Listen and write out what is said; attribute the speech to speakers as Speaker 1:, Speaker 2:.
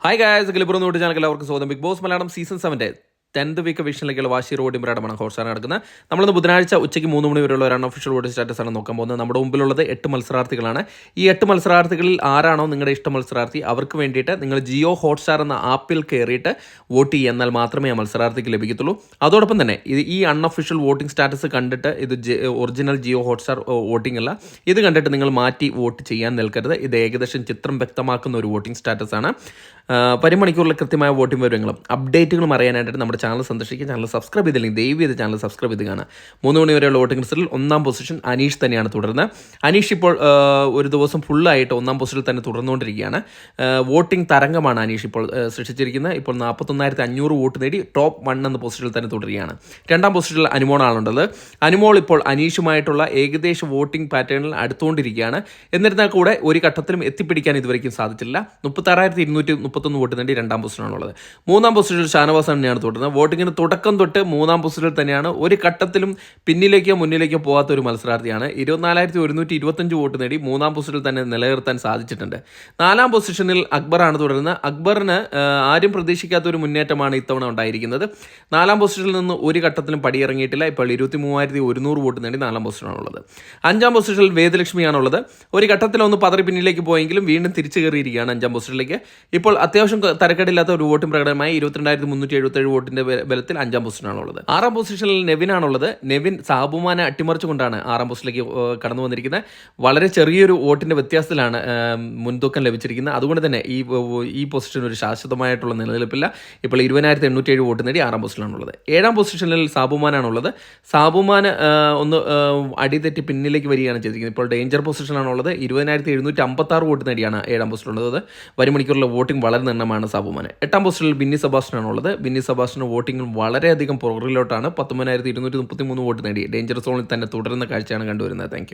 Speaker 1: Hi guys, ഗലിപ്പുറം note channel എല്ലാവർക്കും സ്വാഗതം. Bigg Boss Malayalam season 7 10th week വിഷനിലേക്കുള്ള വാശി റോഡ് ഇമ്രാഡമാണ് ഹോട്ട്സ്റ്റാർ നടക്കുന്നത്. നമ്മളിന്ന് ബുധനാഴ്ച ഉച്ചയ്ക്ക് 3 മണി വരെയുള്ള ഒരു അൺഒഫീഷ്യൽ വോട്ടിംഗ് സ്റ്റാറ്റസ് ആണ് നോക്കാൻ പോകുന്നത്. നമ്മുടെ മുമ്പിലുള്ളത് 8 മത്സരാർത്ഥികളാണ്. ഈ 8 മത്സരാർത്ഥികളിൽ ആരാണോ നിങ്ങളുടെ ഇഷ്ട മത്സരാർത്ഥി അവർക്ക് വേണ്ടിയിട്ട് നിങ്ങൾ ജിയോ ഹോട്ട്സ്റ്റാർ എന്ന ആപ്പിൽ കയറിയിട്ട് വോട്ട് ചെയ്യുക, എന്നാൽ മാത്രമേ ആ മത്സരാർത്ഥിക്ക് ലഭിക്കത്തുള്ളൂ. അതോടൊപ്പം തന്നെ ഈ അൺഒഫീഷ്യൽ വോട്ടിംഗ് സ്റ്റാറ്റസ് കണ്ടിട്ട് ഇത് ഒറിജിനൽ ജിയോ ഹോട്ട്സ്റ്റാർ വോട്ടിംഗ് അല്ല, ഇത് കണ്ടിട്ട് നിങ്ങൾ മാറ്റി വോട്ട് ചെയ്യാൻ നിൽക്കരുത്. ഇത് ഏകദേശം ചിത്രം വ്യക്തമാക്കുന്ന ഒരു വോട്ടിംഗ് സ്റ്റാറ്റസ് ആണ്. വരും മണിക്കൂറിൽ കൃത്യമായ വോട്ടിംഗ് വിവരങ്ങളും അപ്ഡേറ്റുകളും അറിയാനായിട്ട് നമ്മുടെ ചാനൽ സന്ദർശിക്കുക. ചാനൽ സബ്സ്ക്രൈബ് ചെയ്തില്ലെങ്കിൽ ദയവ് ചെയ്ത് ചാനൽ സബ്സ്ക്രൈബ് ചെയ്ത് കാണുക. 3 മണി വരെയുള്ള വോട്ടിംഗ് റിസൾട്ടിൽ 1ാം പൊസിഷൻ അനീഷ് തന്നെയാണ് തുടരുന്നത്. അനീഷ് ഇപ്പോൾ ഒരു ദിവസം ഫുള്ളായിട്ട് 1ാം പൊസിഷനിൽ തന്നെ തുടർന്നുകൊണ്ടിരിക്കുകയാണ്. വോട്ടിംഗ് തരംഗമാണ് അനീഷ് ഇപ്പോൾ സൃഷ്ടിച്ചിരിക്കുന്നത്. ഇപ്പോൾ 41,500 വോട്ട് നേടി ടോപ്പ് 1 എന്ന പൊസിഷനിൽ തന്നെ തുടരുകയാണ്. 2ാം പൊസിഷനിൽ അനുമോളാണുള്ളത്. അനുമോൾ ഇപ്പോൾ അനീഷുമായിട്ടുള്ള ഏകദേശ വോട്ടിംഗ് പാറ്റേണിൽ അടുത്തുകൊണ്ടിരിക്കുകയാണ്. എന്നിരുന്നാൽ കൂടെ ഒരു ഘട്ടത്തിലും എത്തിപ്പിടിക്കാൻ ഇതുവരെയ്ക്കും സാധിച്ചില്ല. 36,231 വോട്ട് നേടി 2ാം പൊസിഷനാണുള്ളത്. 3ാം പൊസിഷനിൽ ഷാനവാസ് തന്നെയാണ് തുടരുന്നത്. വോട്ടിങ്ങിന് തുടക്കം തൊട്ട് 3ാം പൊസിഷനിൽ തന്നെയാണ്. ഒരു ഘട്ടത്തിലും പിന്നിലേക്കോ മുന്നിലേക്കോ പോകാത്ത ഒരു മത്സരാർത്ഥിയാണ്. 24,125 വോട്ട് നേടി 3ാം പൊസിഷനിൽ തന്നെ നിലനിർത്താൻ സാധിച്ചിട്ടുണ്ട്. 4ാം പൊസിഷനിൽ അക്ബറാണ് തുടരുന്നത്. അക്ബറിന് ആരും പ്രതീക്ഷിക്കാത്ത ഒരു മുന്നേറ്റമാണ് ഇത്തവണ ഉണ്ടായിരിക്കുന്നത്. 4ാം പൊസിഷനിൽ നിന്ന് ഒരു ഘട്ടത്തിലും പടിയിറങ്ങിയിട്ടില്ല. ഇപ്പോൾ 23,100 വോട്ട് നേടി 4ാം പൊസിഷനാണുള്ളത്. 5ാം പൊസിഷനിൽ വേദലക്ഷ്മിയാണുള്ളത്. ഒരു ഘട്ടത്തിലൊന്ന് പതറി പിന്നിലേക്ക് പോയെങ്കിലും വീണ്ടും തിരിച്ചു കയറിയിരിക്കുകയാണ് 5ാം പൊസിഷനിലേക്ക്. ഇപ്പോൾ അത്യാവശ്യം തരക്കേടില്ലാത്ത ഒരു വോട്ടിംഗ് പ്രകടനമായി 22,377 വോട്ടിന്റെ ബലത്തിൽ 5ാം പൊസിഷനാണുള്ളത്. 6ാം പൊസിഷനിൽ നെവിനാണുള്ളത്. നെവിൻ സാബുമാനെ അട്ടിമറിച്ചുകൊണ്ടാണ് 6ാം പൊസിഷനിലേക്ക് കടന്നു വന്നിരിക്കുന്നത്. വളരെ ചെറിയൊരു വോട്ടിന്റെ വ്യത്യാസത്തിലാണ് മുൻതൂക്കം ലഭിച്ചിരിക്കുന്നത്. അതുകൊണ്ട് തന്നെ ഈ പൊസിഷൻ ഒരു ശാശ്വതമായിട്ടുള്ള നിലനിൽപ്പില്ല. ഇപ്പോൾ 20,807 വോട്ട് നേടി 6ാം പൊസിഷനാണുള്ളത്. 7ാം പൊസിഷനിൽ സാബുമാനാണുള്ളത്. സാബുമാൻ ഒന്ന് അടിതെറ്റി പിന്നിലേക്ക് വരികയാണ് ചെയ്തിരിക്കുന്നത്. ഇപ്പോൾ ഡേഞ്ചർ പൊസിഷനാണുള്ളത്. 20,756 വോട്ട് നേടിയാണ് 7ാം പൊസിഷനുള്ളത്. വരും മണിക്കൂറിലെ വോട്ടിംഗ് വളരെ നിർണ്ണമാണ് സാബുമാന്. 8ാം പൊസിഷനിൽ ബിന്നി സെബാസ്റ്റ്യനാണുള്ളത്. ബിന്നി സെബാസ്റ്റ്യൻ വോട്ടിംഗ് വളരെയധികം പുറകിലോട്ടാണ്. 19,233 വോട്ട് നേടി ഡേഞ്ചർ സോണിൽ തന്നെ തുടരുന്ന കാഴ്ചയാണ് കണ്ടുവരുന്നത്. താങ്ക്